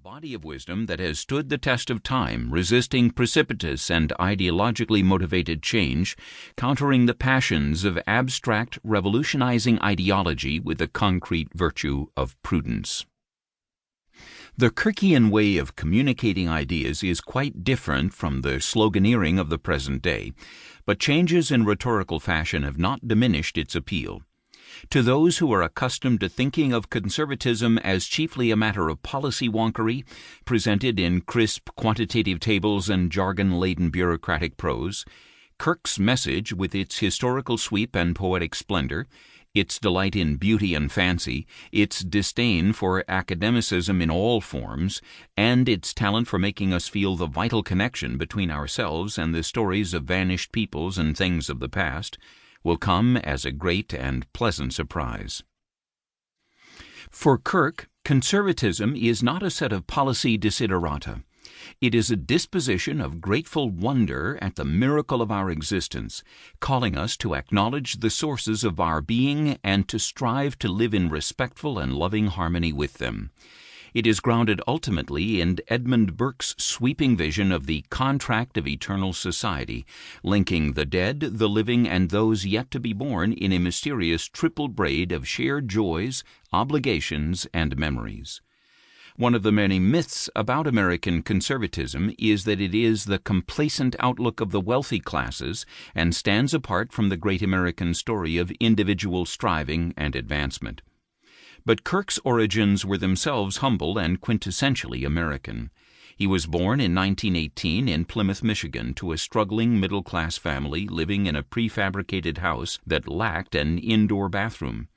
body of wisdom that has stood the test of time, resisting precipitous and ideologically motivated change, countering the passions of abstract, revolutionizing ideology with the concrete virtue of prudence. The Kirkian way of communicating ideas is quite different from the sloganeering of the present day, but changes in rhetorical fashion have not diminished its appeal. To those who are accustomed to thinking of conservatism as chiefly a matter of policy wonkery, presented in crisp quantitative tables and jargon-laden bureaucratic prose, Kirk's message, with its historical sweep and poetic splendor, its delight in beauty and fancy, its disdain for academicism in all forms, and its talent for making us feel the vital connection between ourselves and the stories of vanished peoples and things of the past, will come as a great and pleasant surprise. For Kirk, conservatism is not a set of policy desiderata. It is a disposition of grateful wonder at the miracle of our existence, calling us to acknowledge the sources of our being and to strive to live in respectful and loving harmony with them. It is grounded ultimately in Edmund Burke's sweeping vision of the contract of eternal society, linking the dead, the living, and those yet to be born in a mysterious triple braid of shared joys, obligations, and memories. One of the many myths about American conservatism is that it is the complacent outlook of the wealthy classes and stands apart from the great American story of individual striving and advancement. But Kirk's origins were themselves humble and quintessentially American. He was born in 1918 in Plymouth, Michigan, to a struggling middle-class family living in a prefabricated house that lacked an indoor bathroom.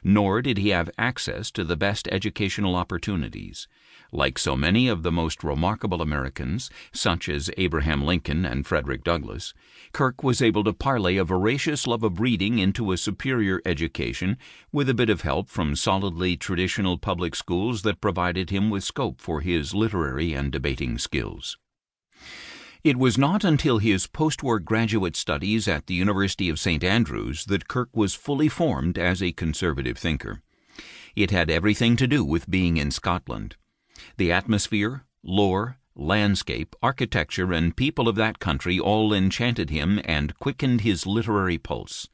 Nor did he have access to the best educational opportunities. Like so many of the most remarkable Americans, such as Abraham Lincoln and Frederick Douglass, Kirk was able to parlay a voracious love of reading into a superior education with a bit of help from solidly traditional public schools that provided him with scope for his literary and debating skills. It was not until his post-war graduate studies at the University of St. Andrews that Kirk was fully formed as a conservative thinker. It had everything to do with being in Scotland. The atmosphere, lore, landscape, architecture, and people of that country all enchanted him and quickened his literary pulse.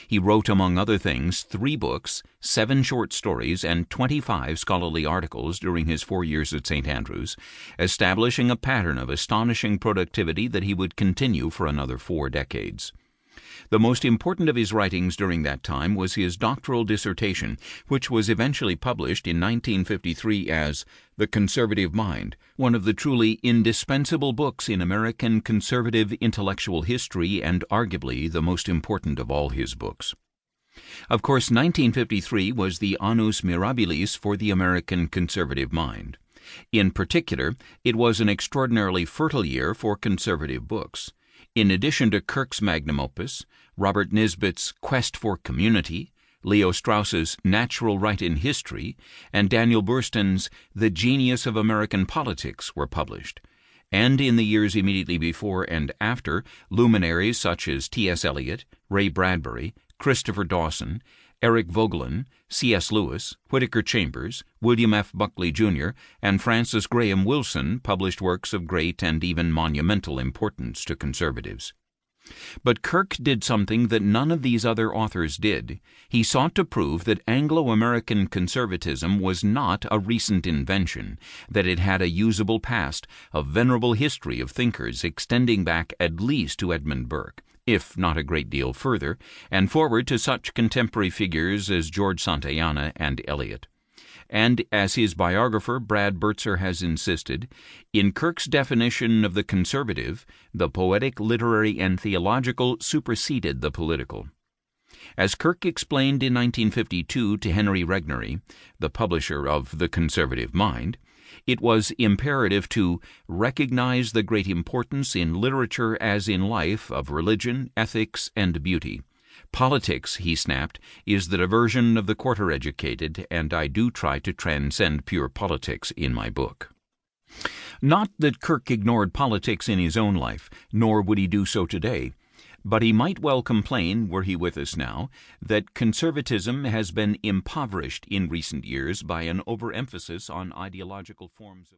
He wrote, among other things, 3 books, 7 short stories, and 25 scholarly articles during his 4 years at St. Andrews, establishing a pattern of astonishing productivity that he would continue for another 4 decades. The most important of his writings during that time was his doctoral dissertation, which was eventually published in 1953 as The Conservative Mind, one of the truly indispensable books in American conservative intellectual history and arguably the most important of all his books. Of course, 1953 was the annus mirabilis for the American conservative mind. In particular, it was an extraordinarily fertile year for conservative books. In addition to Kirk's magnum opus, Robert Nisbet's Quest for Community, Leo Strauss's Natural Right in History, and Daniel Burstyn's The Genius of American Politics were published. And in the years immediately before and after, luminaries such as T.S. Eliot, Ray Bradbury, Christopher Dawson, Eric Voegelin, C.S. Lewis, Whittaker Chambers, William F. Buckley, Jr., and Francis Graham Wilson published works of great and even monumental importance to conservatives. But Kirk did something that none of these other authors did. He sought to prove that Anglo-American conservatism was not a recent invention, that it had a usable past, a venerable history of thinkers extending back at least to Edmund Burke, if not a great deal further, and forward to such contemporary figures as George Santayana and Eliot. And, as his biographer Brad Burtzer has insisted, in Kirk's definition of the conservative, the poetic, literary, and theological superseded the political. As Kirk explained in 1952 to Henry Regnery, the publisher of The Conservative Mind, it was imperative to recognize the great importance in literature as in life of religion, ethics, and beauty. Politics, he snapped, is the diversion of the quarter-educated, and I do try to transcend pure politics in my book. Not that Kirk ignored politics in his own life, nor would he do so today. But he might well complain, were he with us now, that conservatism has been impoverished in recent years by an overemphasis on ideological forms of